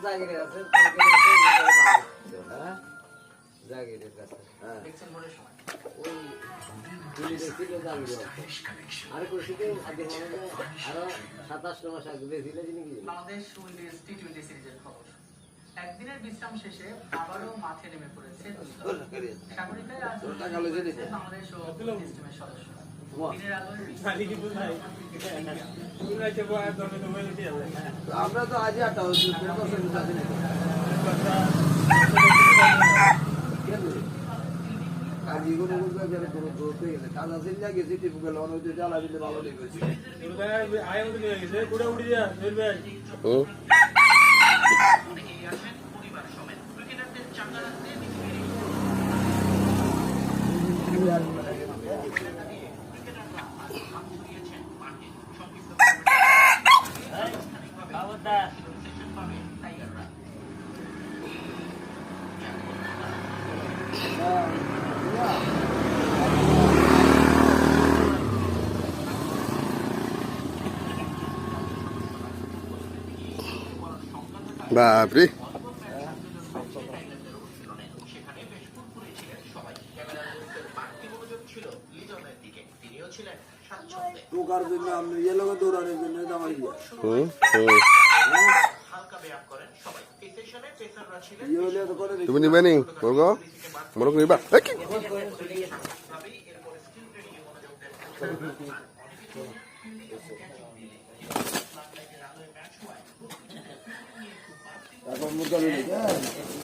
জাগিরের আছে জাগিরের কাছে হ্যাঁ ওই ছিল জাগির আর করছিতে আগে মনে আরো 27 মাস আগে বেশিলে জিনিস বাংলাদেশ উইন্ডিজ টি20 সিরিজের খবর একদিনের বিশ্রাম শেষে আবারও মাঠে নেমে পড়েছে সাগরিকায় আজ বাংলাদেশ ও টিমের সদস্য দিনের আলোয় আমরা তো আজ 8টা হচ্ছে আজ এগুলো গেলে কোনো দোষ হয়ে গেছে কাজ আছে না গেছে টিপু গেল অনেক জ্বালা দিতে ভালো লেগেছে বাপরে টোকার জন্য আমি এলাকা দৌড়ানোর জন্য দামাই দিয়া তুমি নিবে নি বলগ বলগ নিবা এখন মুরগা